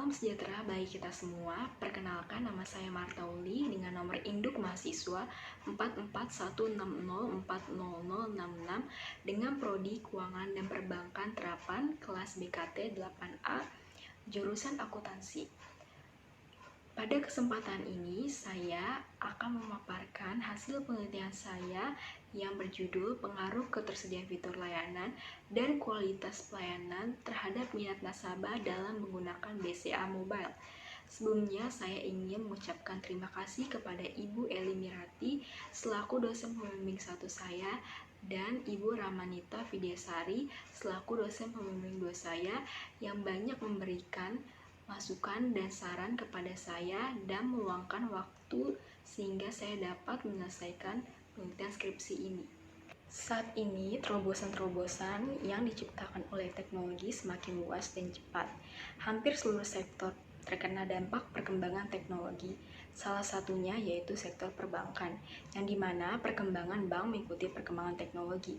Salam sejahtera bagi kita semua. Perkenalkan, nama saya Martauli dengan nomor induk mahasiswa 44160400066 dengan prodi Keuangan dan Perbankan Terapan kelas BKT 8A jurusan akuntansi. Pada kesempatan ini, saya akan memaparkan hasil penelitian saya yang berjudul Pengaruh Ketersediaan Fitur Layanan dan Kualitas Pelayanan terhadap minat nasabah dalam menggunakan BCA Mobile. Sebelumnya, saya ingin mengucapkan terima kasih kepada Ibu Eli Mirati selaku dosen pembimbing 1 saya dan Ibu Ramanita Vidyasari selaku dosen pembimbing 2 saya yang banyak memberikan masukan dan saran kepada saya dan meluangkan waktu sehingga saya dapat menyelesaikan penelitian skripsi ini. Saat ini, terobosan-terobosan yang diciptakan oleh teknologi semakin luas dan cepat. Hampir seluruh sektor terkena dampak perkembangan teknologi. Salah satunya yaitu sektor perbankan, yang dimana perkembangan bank mengikuti perkembangan teknologi.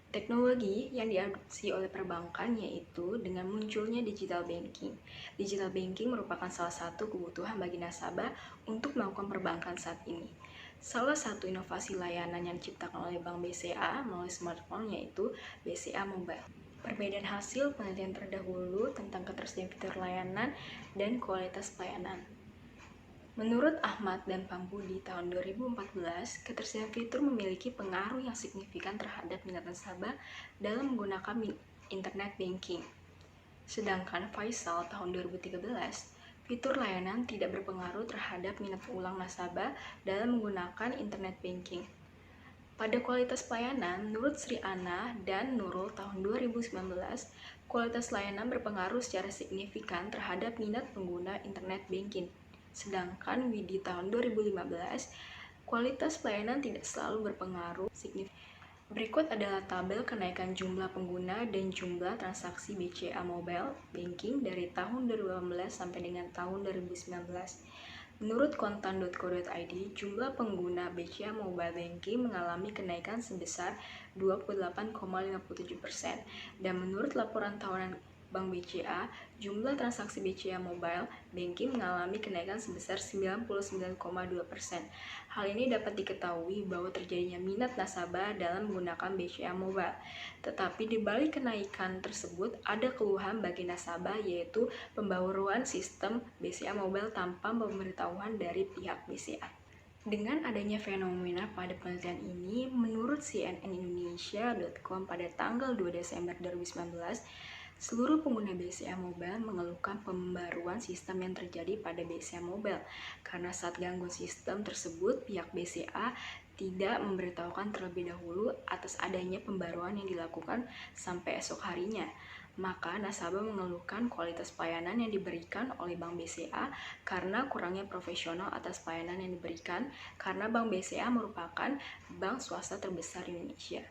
Teknologi yang diadopsi oleh perbankan yaitu dengan munculnya digital banking. Digital banking merupakan salah satu kebutuhan bagi nasabah untuk melakukan perbankan saat ini. Salah satu inovasi layanan yang diciptakan oleh Bank BCA melalui smartphone yaitu BCA Mobile. Perbedaan hasil penelitian terdahulu tentang ketersediaan fitur layanan dan kualitas pelayanan. Menurut Ahmad dan Pambu di tahun 2014, ketersediaan fitur memiliki pengaruh yang signifikan terhadap minat nasabah dalam menggunakan internet banking. Sedangkan Faisal tahun 2013, fitur layanan tidak berpengaruh terhadap minat ulang nasabah dalam menggunakan internet banking. Pada kualitas pelayanan, menurut Sri Ana dan Nurul tahun 2019, kualitas layanan berpengaruh secara signifikan terhadap minat pengguna internet banking. Sedangkan Widi tahun 2015, kualitas pelayanan tidak selalu berpengaruh signifikan. Berikut adalah tabel kenaikan jumlah pengguna dan jumlah transaksi BCA Mobile Banking dari tahun 2018 sampai dengan tahun 2019. Menurut kontan.co.id, jumlah pengguna BCA Mobile Banking mengalami kenaikan sebesar 28,57%. Dan menurut laporan tahunan Bank BCA, jumlah transaksi BCA Mobile Banking mengalami kenaikan sebesar 99,2%. Hal ini dapat diketahui bahwa terjadinya minat nasabah dalam menggunakan BCA Mobile. Tetapi di balik kenaikan tersebut ada keluhan bagi nasabah yaitu pembaruan sistem BCA Mobile tanpa pemberitahuan dari pihak BCA. Dengan adanya fenomena pada penelitian ini, menurut cnnindonesia.com pada tanggal 2 Desember 2019, seluruh pengguna BCA Mobile mengeluhkan pembaruan sistem yang terjadi pada BCA Mobile karena saat gangguan sistem tersebut pihak BCA tidak memberitahukan terlebih dahulu atas adanya pembaruan yang dilakukan sampai esok harinya. Maka nasabah mengeluhkan kualitas pelayanan yang diberikan oleh Bank BCA karena kurangnya profesional atas pelayanan yang diberikan karena Bank BCA merupakan bank swasta terbesar di Indonesia.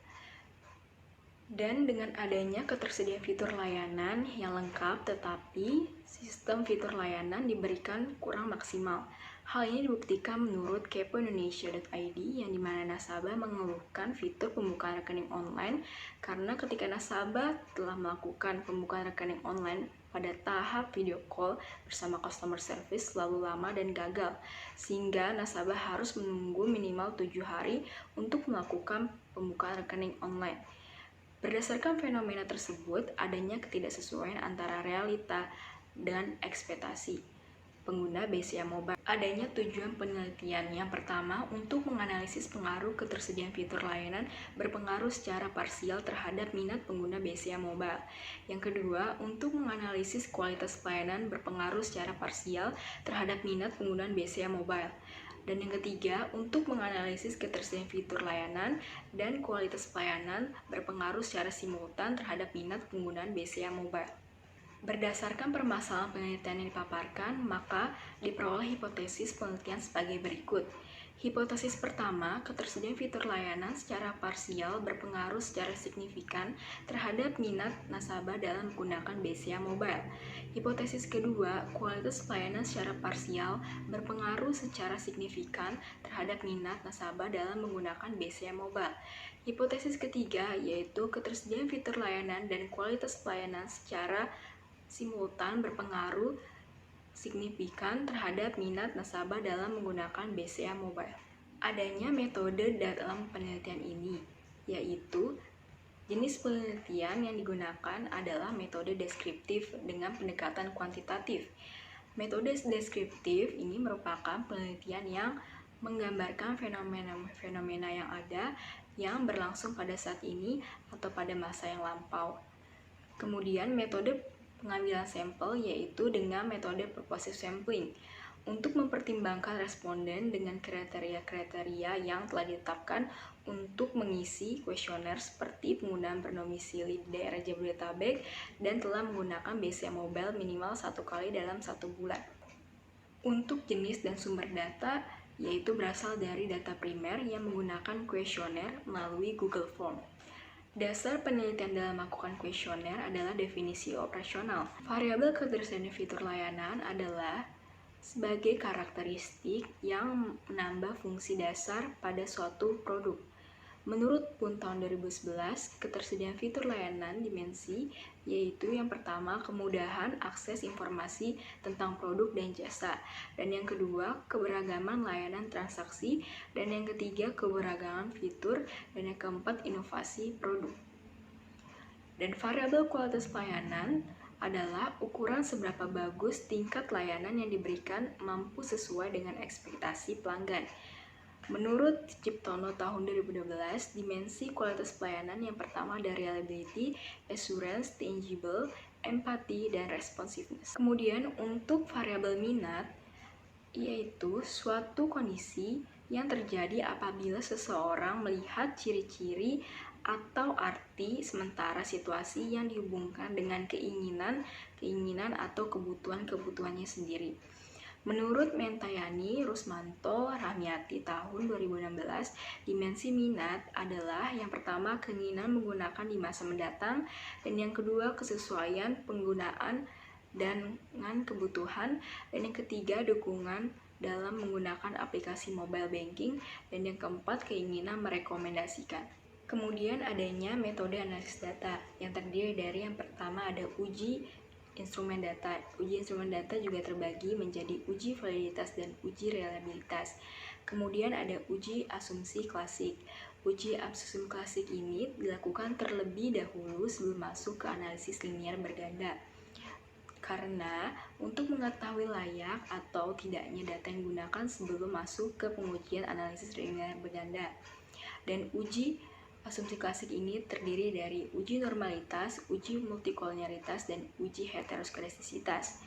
Dan dengan adanya ketersediaan fitur layanan yang lengkap tetapi sistem fitur layanan diberikan kurang maksimal. Hal ini dibuktikan menurut kepoindonesia.id yang dimana nasabah mengeluhkan fitur pembukaan rekening online karena ketika nasabah telah melakukan pembukaan rekening online pada tahap video call bersama customer service selalu lama dan gagal, sehingga nasabah harus menunggu minimal 7 hari untuk melakukan pembukaan rekening online. Berdasarkan fenomena tersebut, adanya ketidaksesuaian antara realita dan ekspektasi pengguna BCA Mobile. Adanya tujuan penelitian yang pertama untuk menganalisis pengaruh ketersediaan fitur layanan berpengaruh secara parsial terhadap minat pengguna BCA Mobile. Yang kedua, untuk menganalisis kualitas pelayanan berpengaruh secara parsial terhadap minat penggunaan BCA Mobile. Dan yang ketiga, untuk menganalisis ketersediaan fitur layanan dan kualitas pelayanan berpengaruh secara simultan terhadap minat penggunaan BCA Mobile. Berdasarkan permasalahan penelitian yang dipaparkan, maka diperoleh hipotesis penelitian sebagai berikut. Hipotesis pertama, ketersediaan fitur layanan secara parsial berpengaruh secara signifikan terhadap minat nasabah dalam menggunakan BCA Mobile. Hipotesis kedua, kualitas pelayanan secara parsial berpengaruh secara signifikan terhadap minat nasabah dalam menggunakan BCA Mobile. Hipotesis ketiga yaitu ketersediaan fitur layanan dan kualitas pelayanan secara simultan berpengaruh signifikan terhadap minat nasabah dalam menggunakan BCA Mobile. Adanya metode dalam penelitian ini, yaitu jenis penelitian yang digunakan adalah metode deskriptif dengan pendekatan kuantitatif. Metode deskriptif ini merupakan penelitian yang menggambarkan fenomena-fenomena yang ada yang berlangsung pada saat ini atau pada masa yang lampau. Kemudian metode pengambilan sampel yaitu dengan metode purposive sampling untuk mempertimbangkan responden dengan kriteria-kriteria yang telah ditetapkan untuk mengisi kuesioner seperti penggunaan berdomisili di daerah Jabodetabek dan telah menggunakan BCA Mobile minimal 1 kali dalam 1 bulan. Untuk jenis dan sumber data, yaitu berasal dari data primer yang menggunakan kuesioner melalui Google Form. Dasar penelitian dalam melakukan kuesioner adalah definisi operasional. Variabel ketersediaan fitur layanan adalah sebagai karakteristik yang menambah fungsi dasar pada suatu produk. Menurut PUN tahun 2011, ketersediaan fitur layanan dimensi yaitu yang pertama kemudahan akses informasi tentang produk dan jasa, dan yang kedua keberagaman layanan transaksi, dan yang ketiga keberagaman fitur, dan yang keempat inovasi produk. Dan variabel kualitas pelayanan adalah ukuran seberapa bagus tingkat layanan yang diberikan mampu sesuai dengan ekspektasi pelanggan. Menurut Ciptono tahun 2012, dimensi kualitas pelayanan yang pertama ada reliability, assurance, tangible, empati, dan responsiveness. Kemudian untuk variabel minat, yaitu suatu kondisi yang terjadi apabila seseorang melihat ciri-ciri atau arti sementara situasi yang dihubungkan dengan keinginan atau kebutuhannya sendiri. Menurut Mentayani, Rusmanto, Rahmiati tahun 2016, dimensi minat adalah yang pertama keinginan menggunakan di masa mendatang, dan yang kedua kesesuaian penggunaan dengan kebutuhan, dan yang ketiga dukungan dalam menggunakan aplikasi mobile banking, dan yang keempat keinginan merekomendasikan. Kemudian adanya metode analisis data yang terdiri dari yang pertama ada uji instrumen data. Uji instrumen data juga terbagi menjadi uji validitas dan uji reliabilitas. Kemudian ada uji asumsi klasik. Uji asumsi klasik ini dilakukan terlebih dahulu sebelum masuk ke analisis linier berganda. Karena untuk mengetahui layak atau tidaknya data yang digunakan sebelum masuk ke pengujian analisis linier berganda. Dan uji asumsi klasik ini terdiri dari uji normalitas, uji multikolonialitas, dan uji heteroskedastisitas.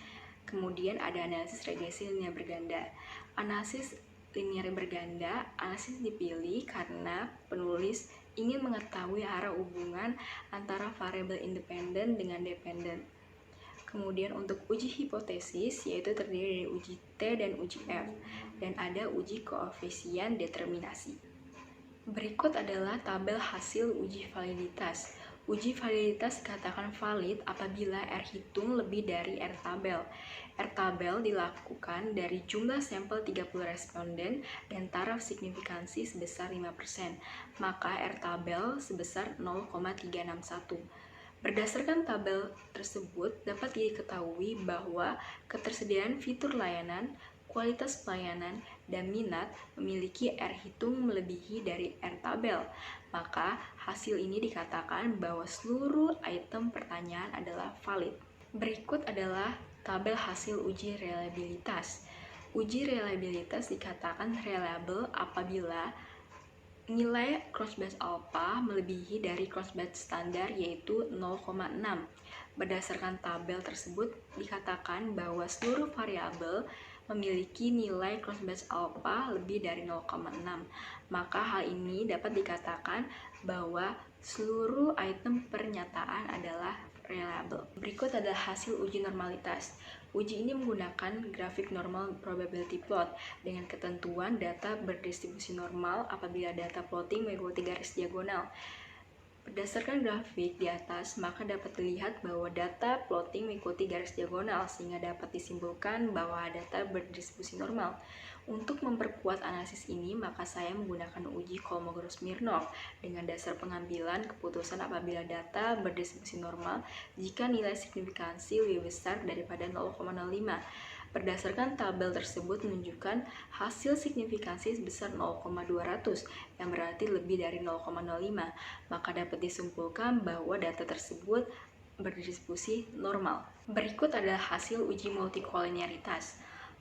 Kemudian ada analisis regresi linier berganda. Analisis linier berganda, analisis dipilih karena penulis ingin mengetahui arah hubungan antara variabel independen dengan dependen. Kemudian untuk uji hipotesis yaitu terdiri dari uji T dan uji F, dan ada uji koefisien determinasi. Berikut adalah tabel hasil uji validitas. Uji validitas dikatakan valid apabila R hitung lebih dari R tabel. R tabel dilakukan dari jumlah sampel 30 responden dan taraf signifikansi sebesar 5%, maka R tabel sebesar 0,361. Berdasarkan tabel tersebut, dapat diketahui bahwa ketersediaan fitur layanan, kualitas pelayanan, dan minat memiliki R hitung melebihi dari R tabel, maka hasil ini dikatakan bahwa seluruh item pertanyaan adalah valid. Berikut adalah tabel hasil uji reliabilitas. Uji reliabilitas dikatakan reliable apabila nilai crossbatch alpha melebihi dari crossbatch standar yaitu 0,6. Berdasarkan tabel tersebut dikatakan bahwa seluruh variabel memiliki nilai crossbatch alpha lebih dari 0,6. Maka hal ini dapat dikatakan bahwa seluruh item pernyataan adalah reliable. Berikut adalah hasil uji normalitas. Uji ini menggunakan grafik normal probability plot dengan ketentuan data berdistribusi normal apabila data plotting mengikuti garis diagonal. Berdasarkan grafik di atas, maka dapat dilihat bahwa data plotting mengikuti garis diagonal sehingga dapat disimpulkan bahwa data berdistribusi normal. Untuk memperkuat analisis ini, maka saya menggunakan uji Kolmogorov-Smirnov dengan dasar pengambilan keputusan apabila data berdistribusi normal jika nilai signifikansi lebih besar daripada 0,05. Berdasarkan tabel tersebut menunjukkan hasil signifikansi sebesar 0,200 yang berarti lebih dari 0,05, maka dapat disimpulkan bahwa data tersebut berdistribusi normal. Berikut adalah hasil uji multikoliniaritas.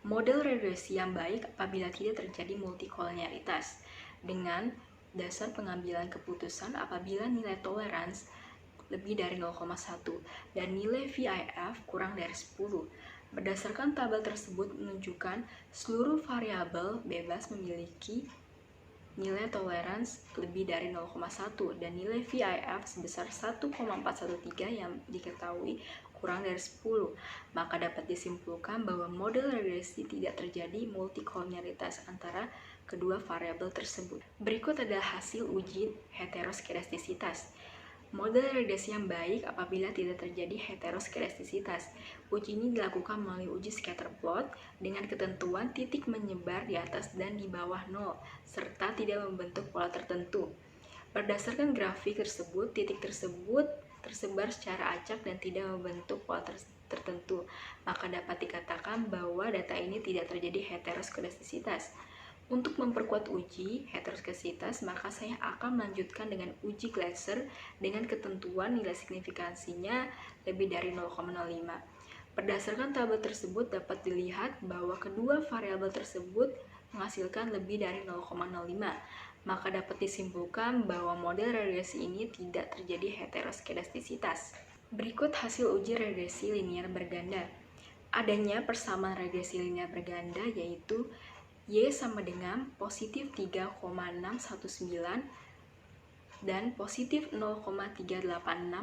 Model regresi yang baik apabila tidak terjadi multikoliniaritas dengan dasar pengambilan keputusan apabila nilai toleransi lebih dari 0,1 dan nilai VIF kurang dari 10. Berdasarkan tabel tersebut menunjukkan seluruh variabel bebas memiliki nilai toleransi lebih dari 0,1 dan nilai VIF sebesar 1,413 yang diketahui kurang dari 10, maka dapat disimpulkan bahwa model regresi tidak terjadi multikoliniaritas antara kedua variabel tersebut. Berikut adalah hasil uji heteroskedastisitas. Model regresi yang baik apabila tidak terjadi heteroskedastisitas. Uji ini dilakukan melalui uji scatter plot dengan ketentuan titik menyebar di atas dan di bawah 0, serta tidak membentuk pola tertentu. Berdasarkan grafik tersebut, titik tersebut tersebar secara acak dan tidak membentuk pola tertentu, maka dapat dikatakan bahwa data ini tidak terjadi heteroskedastisitas. Untuk memperkuat uji heteroskedastisitas, maka saya akan melanjutkan dengan uji Gleiser dengan ketentuan nilai signifikansinya lebih dari 0,05. Berdasarkan tabel tersebut dapat dilihat bahwa kedua variabel tersebut menghasilkan lebih dari 0,05, maka dapat disimpulkan bahwa model regresi ini tidak terjadi heteroskedastisitas. Berikut hasil uji regresi linier berganda. Adanya persamaan regresi linier berganda yaitu Y sama dengan positif 3,619 dan positif 0,386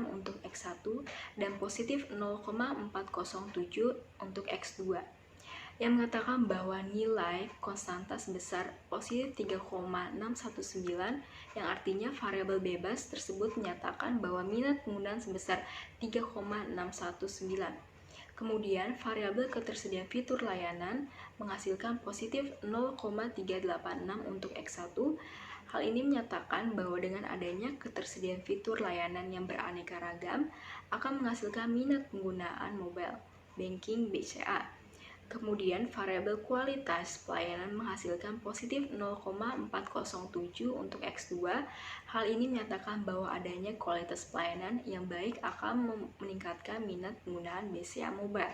untuk X1 dan positif 0,407 untuk X2, yang mengatakan bahwa nilai konstanta sebesar positif 3,619 yang artinya variabel bebas tersebut menyatakan bahwa minat penggunaan sebesar 3,619. Kemudian, variabel ketersediaan fitur layanan menghasilkan positif 0,386 untuk X1. Hal ini menyatakan bahwa dengan adanya ketersediaan fitur layanan yang beraneka ragam akan menghasilkan minat penggunaan mobile banking BCA. Kemudian, variabel kualitas pelayanan menghasilkan positif 0,407 untuk X2. Hal ini menyatakan bahwa adanya kualitas pelayanan yang baik akan meningkatkan minat penggunaan BCA Mobile.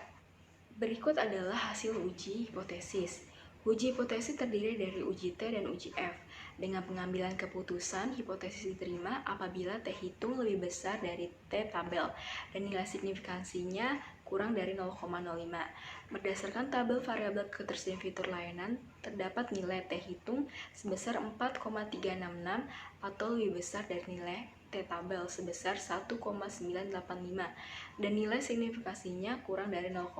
Berikut adalah hasil uji hipotesis. Uji hipotesis terdiri dari uji T dan uji F. Dengan pengambilan keputusan, hipotesis diterima apabila T hitung lebih besar dari T tabel dan nilai signifikansinya kurang dari 0,05. Berdasarkan tabel variabel ketersediaan fitur layanan, terdapat nilai T hitung sebesar 4,366 atau lebih besar dari nilai T tabel sebesar 1,985 dan nilai signifikasinya kurang dari 0,05,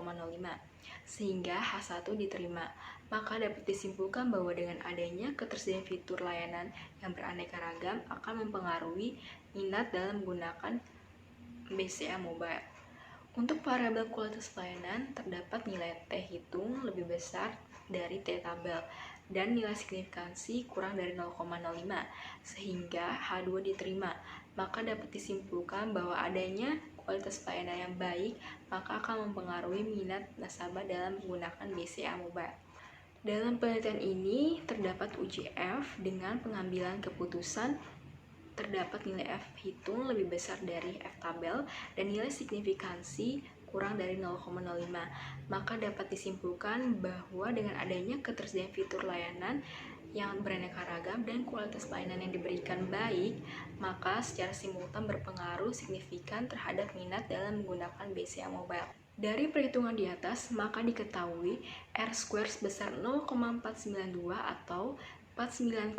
sehingga H1 diterima. Maka dapat disimpulkan bahwa dengan adanya ketersediaan fitur layanan yang beraneka ragam akan mempengaruhi minat dalam menggunakan BCA Mobile. Untuk variabel kualitas pelayanan, terdapat nilai T hitung lebih besar dari T tabel dan nilai signifikansi kurang dari 0,05, sehingga H2 diterima. Maka dapat disimpulkan bahwa adanya kualitas pelayanan yang baik maka akan mempengaruhi minat nasabah dalam menggunakan BCA Mobile. Dalam penelitian ini terdapat uji F dengan pengambilan keputusan terdapat nilai F hitung lebih besar dari F tabel dan nilai signifikansi kurang dari 0,05, maka dapat disimpulkan bahwa dengan adanya ketersediaan fitur layanan yang beraneka ragam dan kualitas pelayanan yang diberikan baik, maka secara simultan berpengaruh signifikan terhadap minat dalam menggunakan BCA Mobile. Dari perhitungan di atas, maka diketahui R-square sebesar 0,492 atau 49,2%,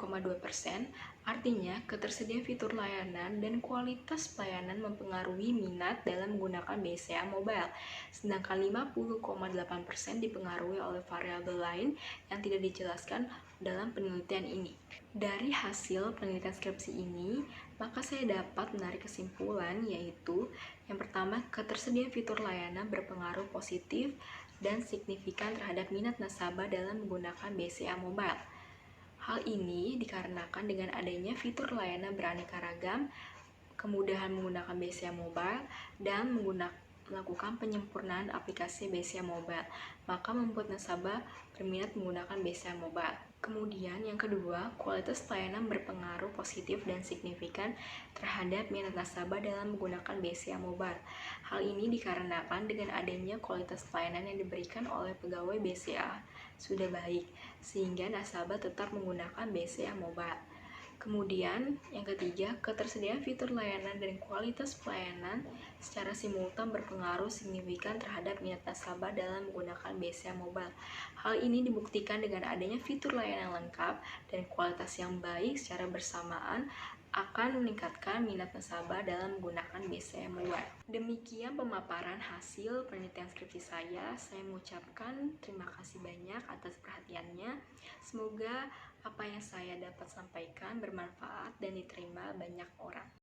artinya ketersediaan fitur layanan dan kualitas pelayanan mempengaruhi minat dalam menggunakan BCA Mobile, sedangkan 50,8% dipengaruhi oleh variabel lain yang tidak dijelaskan dalam penelitian ini. Dari hasil penelitian skripsi ini, maka saya dapat menarik kesimpulan yaitu yang pertama, ketersediaan fitur layanan berpengaruh positif dan signifikan terhadap minat nasabah dalam menggunakan BCA Mobile. Hal ini dikarenakan dengan adanya fitur layanan beraneka ragam, kemudahan menggunakan BCA Mobile, dan melakukan penyempurnaan aplikasi BCA Mobile, maka membuat nasabah berminat menggunakan BCA Mobile. Kemudian yang kedua, kualitas pelayanan berpengaruh positif dan signifikan terhadap minat nasabah dalam menggunakan BCA Mobile. Hal ini dikarenakan dengan adanya kualitas pelayanan yang diberikan oleh pegawai BCA sudah baik, sehingga nasabah tetap menggunakan BCA Mobile. Kemudian, yang ketiga, ketersediaan fitur layanan dan kualitas pelayanan secara simultan berpengaruh signifikan terhadap minat nasabah dalam menggunakan BCA Mobile. Hal ini dibuktikan dengan adanya fitur layanan lengkap dan kualitas yang baik secara bersamaan akan meningkatkan minat nasabah dalam menggunakan BCA Mobile. Demikian pemaparan hasil penelitian skripsi saya. Saya mengucapkan terima kasih banyak atas perhatiannya. Semoga apa yang saya dapat sampaikan bermanfaat dan diterima banyak orang.